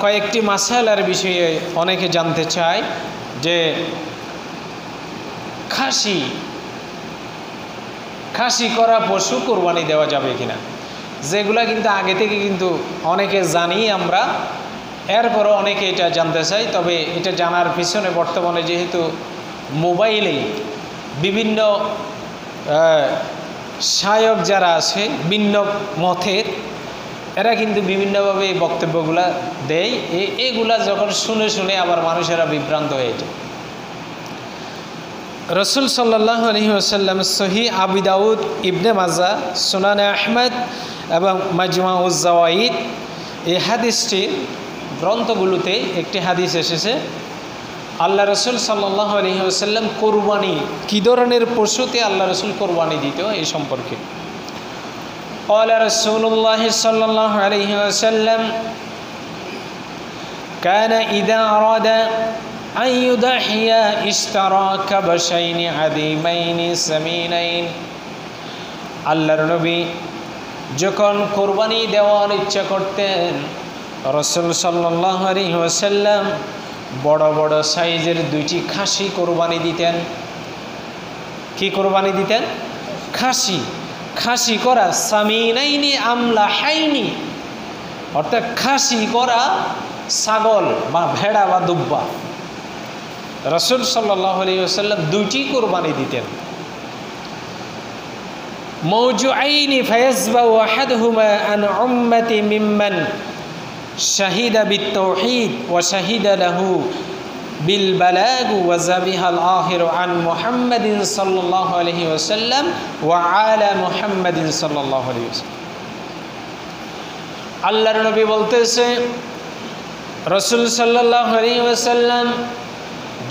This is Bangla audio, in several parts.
কয়েকটি মাসালার বিষয়ে অনেকে জানতে চায় যে খাসি করা পশু কোরবানি দেওয়া যাবে কিনা, যেগুলা কিন্তু আগে থেকে কিন্তু অনেকে জানি আমরা, এরপরও অনেকে এটা জানতে চাই। তবে এটা জানার পিছনে বর্তমানে যেহেতু মোবাইলে বিভিন্ন শায়ক যারা আছে ভিন্ন মতের, এরা কিন্তু বিভিন্নভাবে এই বক্তব্যগুলা দেয়। এগুলা যখন শুনে শুনে আবার মানুষেরা বিভ্রান্ত হয়ে যায়। রসুল সাল্লাল্লাহু আলাইহি ওয়াসাল্লাম সহিহ আবু দাউদ, ইবনে মাজাহ, সুনানে আহমদ এবং মাজমাউজ জাওয়াইদ এই হাদিসটি গ্রন্থগুলোতে একটি হাদিস এসেছে। আল্লাহ রসুল সাল্লাল্লাহু আলাইহি ওয়াসাল্লাম কোরবানি কী ধরনের পশুতে আল্লাহ রসুল কোরবানি দিত এই সম্পর্কে قال رسول الله صلى الله عليه وسلم كان إذا أراد أن يضحي اشترى كبشين عظيمين سمينين। আল্লাহর নবী যখন কোরবানি দেওয়ার ইচ্ছা করতেন, রাসূল সাল্লাল্লাহু আলাইহি ওয়াসাল্লাম বড় বড় সাইজের দুইটি খাসি কোরবানি দিতেন। কি কোরবানি দিতেন? খাসি করা সামিনাইনি আমলাহাইনি, অর্থাৎ খাসি করা ছাগল বা ভেড়া বা দুব্বা। রাসূল সাল্লাল্লাহু আলাইহি ওয়াসাল্লাম দুইটি কোরবানি দিতেন। মওজুআইনি ফায়াজবাউ আহাদুহুমা আন উম্মতি মিম্মান শাহিদা বিত-তাওহীদ ওয়া শাহিদা লাহু বিল বালাগ ওয়া যাবিহাল আখিরু আন মুহাম্মাদিন সাল্লাল্লাহু আলাইহি ওয়াসাল্লাম ওয়া আলা মুহাম্মাদিন সাল্লাল্লাহু আলাইহি ওয়াসাল্লাম। আল্লাহর নবী বলতেছে, রাসূল সাল্লাল্লাহু আলাইহি ওয়াসাল্লাম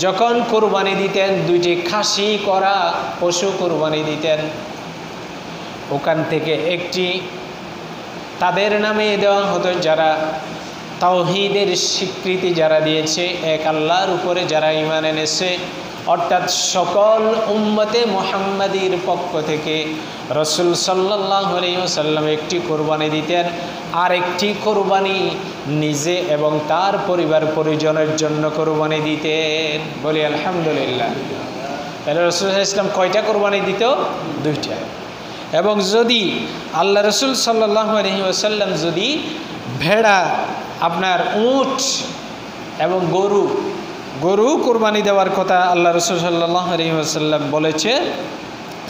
যখন কোরবানি দিতেন, দুইটি খাসি করা পশু কোরবানি দিতেন, ওখান থেকে একটি তাদের নামে দেওয়া হতো যারা তাওহীদের স্বীকৃতি যারা দিয়েছে, এক আল্লাহর উপরে যারা ঈমান এনেছে, অর্থাৎ সকল উম্মতে মুহাম্মাদির পক্ষ থেকে রাসূল সাল্লাল্লাহু আলাইহি ওয়াসাল্লাম একটি কোরবানি দিতেন, আর একটি কোরবানি নিজে এবং তার পরিবার পরিজনের জন্য কোরবানি দিতেন। বলি আলহামদুলিল্লাহ। তাহলে রাসূল সাল্লাল্লাহু আলাইহি ওয়াসাল্লাম কয়টা কোরবানি দিত? দুইটা। এবং যদি আল্লাহ রাসূল সাল্লাল্লাহু আলাইহি ওয়াসাল্লাম যদি ভেড়া, আপনার উট এবং গরু কোরবানি দেওয়ার কথা আল্লাহ রাসূল সাল্লাল্লাহু আলাইহি ওয়াসাল্লাম বলেছে,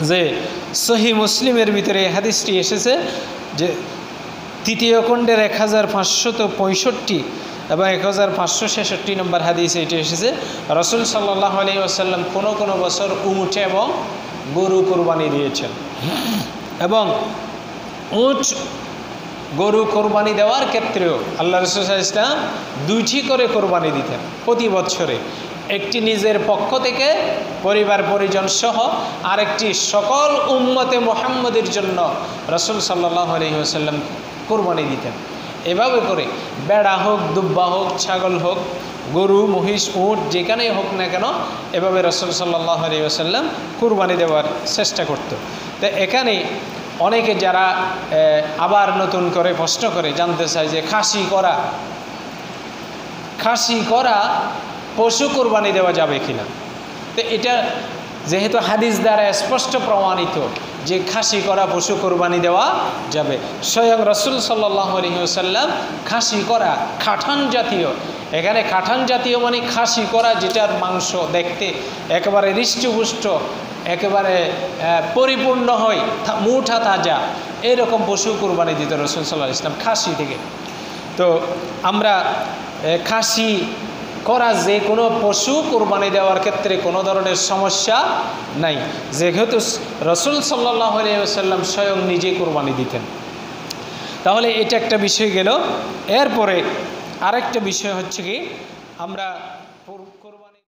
যে সহিহ মুসলিমের ভিতরে এই হাদিসটি এসেছে যে তৃতীয় খণ্ডের 1565 এবং 1566 নম্বর হাদিসে এটি এসেছে, রাসূল সাল্লাল্লাহু আলাইহি ওয়াসাল্লাম কোনো কোনো বছর উট এবং গরু কোরবানি দিয়েছেন। এবং উট গরু কোরবানি দেওয়ার ক্ষেত্রেও আল্লাহ রাসূল সাল্লাল্লাহু আলাইহি ওয়াসাল্লাম দুইটি করে কোরবানি দিতেন প্রতি বছরে, একটি নিজের পক্ষ থেকে পরিবার পরিজন সহ, আরেকটি সকল উম্মতে মুহাম্মাদের জন্য রাসূল সাল্লাল্লাহু আলাইহি ওয়াসাল্লাম কোরবানি দিতেন। এভাবে করে বেড়া হোক, দুব্বা হোক, ছাগল হোক, গরু, মহিষ, উট যেখানেই হোক না কেন, এভাবে রাসূল সাল্লাল্লাহু আলাইহি ওয়াসাল্লাম কোরবানি দেওয়ার চেষ্টা করত। তো এখানে অনেকে যারা আবার নতুন করে প্রশ্ন করে জানতে চায় যে খাসি করা পশু কোরবানি দেওয়া যাবে কিনা। তো এটা যেহেতু হাদিস দ্বারা স্পষ্ট প্রমাণিত যে খাসি করা পশু কোরবানি দেওয়া যাবে, স্বয়ং রাসূল সাল্লাল্লাহু আলাইহি ওয়াসাল্লাম খাসি করা খাঠান জাতীয়, এখানে খাঠান জাতীয় মানে খাসি করা যেটার মাংস দেখতে একেবারে হৃষ্টপুষ্ট, একেবারে পরিপূর্ণ হয়, মুঠা তাজা, এরকম পশু কোরবানি দিত রাসূল সাল্লাল্লাহু আলাইহি ওয়াসাল্লাম খাসি থেকে। তো আমরা খাসি করা যে কোনো পশু কোরবানি দেওয়ার ক্ষেত্রে কোনো ধরনের সমস্যা নাই, যেহেতু রাসূল সাল্লাল্লাহু আলাইহি ওয়াসাল্লাম স্বয়ং নিজে কোরবানি দিতেন। তাহলে এটা একটা বিষয় গেল। এরপরে আরেকটা বিষয় হচ্ছে কি, আমরা